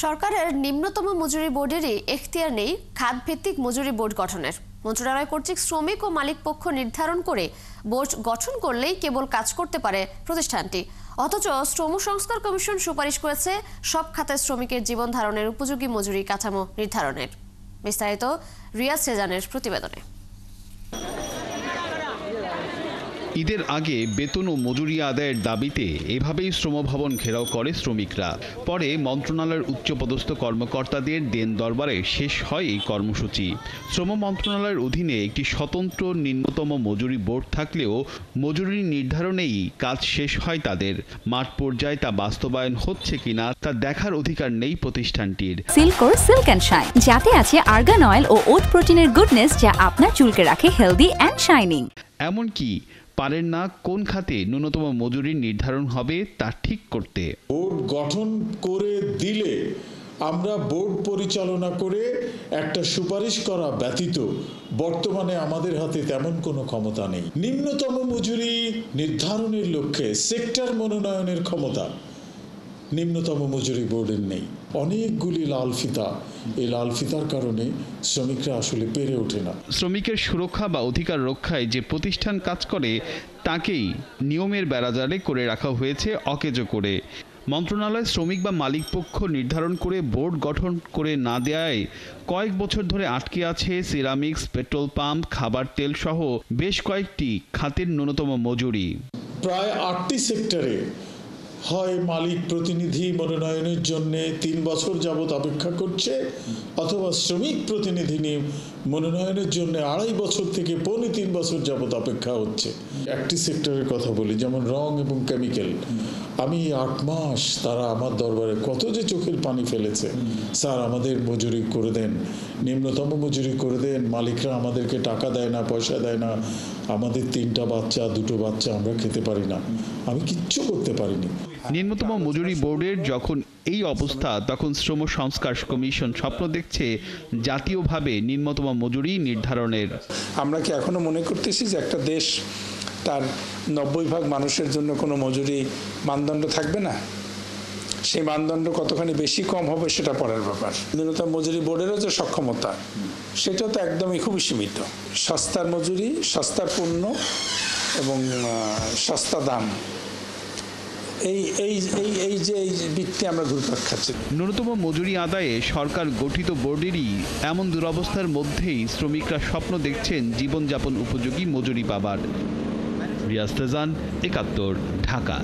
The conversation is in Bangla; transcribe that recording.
সরকারের নিম্নতম মজুরি বোর্ডেরই এখতিয়ার নেই খাতভিত্তিক মজুরি বোর্ড গঠনের। মন্ত্রণালয় কর্তৃক শ্রমিক ও মালিক পক্ষ নির্ধারণ করে বোর্ড গঠন করলেই কেবল কাজ করতে পারে প্রতিষ্ঠানটি। অথচ শ্রম সংস্কার কমিশন সুপারিশ করেছে সব খাতের শ্রমিকের জীবন ধারণের উপযোগী মজুরি কাঠামো নির্ধারণের। বিস্তারিত রিয়াজ সেজানের প্রতিবেদনে। ঈদের আগে বেতন ও মজুরি আদায়ের দাবিতে এভাবেই শ্রমভবন ঘেরাও করে শ্রমিকরা। পরে মন্ত্রণালয়ের উচ্চপদস্থ কর্মকর্তাদের দেন দরবারে শেষ হয় এই কর্মসূচি। শ্রম মন্ত্রণালয়ের অধীনে একটি স্বতন্ত্র নিম্নতম মজুরি বোর্ড থাকলেও মজুরি নির্ধারণেই কাজ শেষ হয় তাদের। মাঠ পর্যায়ে তা বাস্তবায়ন হচ্ছে কিনা তা দেখার অধিকার নেই প্রতিষ্ঠানটির। সিল্কোর সিল্ক অ্যান্ড শাইন, যাতে আছে আর্গান অয়েল ও ওট প্রোটিনের গুডনেস, যা আপনার চুলকে রাখে হেলদি অ্যান্ড শাইনিং। এমনকি পারেন না কোন খাতে ন্যূনতম মজুরি নির্ধারণ হবে তা ঠিক করতে। বোর্ড গঠন করে দিলে আমরা বোর্ড পরিচালনা করে একটা সুপারিশ করা ব্যতীত বর্তমানে আমাদের হাতে তেমন কোনো ক্ষমতা নেই। নিম্নতম মজুরি নির্ধারণের লক্ষ্যে সেক্টর মনোনয়নের ক্ষমতা নিম্নতম মজুরি বোর্ডের নেই। অনেকগুলি লাল ফিতা, এই লাল ফিতার কারণে শ্রমিকরা আসলে পেরে ওঠে না। শ্রমিকের সুরক্ষা বা অধিকার রক্ষায় যে প্রতিষ্ঠান কাজ করে তাকেই নিয়মের বেড়াজালে করে রাখা হয়েছে অকেজো করে। মন্ত্রণালয় শ্রমিক বা মালিক পক্ষ নির্ধারণ করে বোর্ড গঠন করে না দেয়ায় কয়েক বছর ধরে আটকে আছে সিরামিক্স, পেট্রোল পাম্প, খাবার তেল সহ বেশ কয়েকটি খাতের ন্যূনতম মজুরি। প্রায় 8টি সেক্টরে হয় মালিক প্রতিনিধি মনোনয়নের জন্য 3 বছর যাবৎ অপেক্ষা করছে, অথবা শ্রমিক প্রতিনিধি মনোনয়নের জন্য 2.5 বছর থেকে 3.25 বছর যাবৎ অপেক্ষা হচ্ছে। একটি সেক্টরের কথা বলি, যেমন রং এবং কেমিক্যাল। আমি 8 মাস তারা আমার দরবারে কত যে চোখের পানি ফেলেছে, স্যার আমাদের মজুরি করে দেন, নিম্নতম মজুরি করে দেন। মালিকরা আমাদেরকে টাকা দেয় না, পয়সা দেয় না, আমাদের 3টা বাচ্চা 2টো বাচ্চা আমরা খেতে পারি না, আমি কিচ্ছু করতে পারিনি। নিম্নতম মজুরি বোর্ডের যখন এই অবস্থা, তখন শ্রম সংস্কার কমিশন স্বপ্ন দেখছে জাতীয়ভাবে নিম্নতম মজুরি নির্ধারণের। আমরা কি এখনো মনে করতেছি যে একটা দেশ তার 90% মানুষের জন্য কোনো মজুরি মানদণ্ড থাকবে না? সেই মানদণ্ড কতখানি বেশি কম হবে সেটা পরের ব্যাপার। নিম্নতম মজুরি বোর্ডেরও যে সক্ষমতা, সেটা তো একদমই খুবই সীমিত। সস্তার মজুরি, সস্তার পণ্য এবং সস্তা দাম, এই যে বৃত্তে আমরা ঘুরপাক খাচ্ছি। ন্যূনতম মজুরি আদায়ে সরকার গঠিত বোর্ডেরই এমন দুরবস্থার মধ্যেই শ্রমিকরা স্বপ্ন দেখছেন জীবনযাপন উপযোগী মজুরি পাবার। রিয়াজ সেজান, 71, ঢাকা।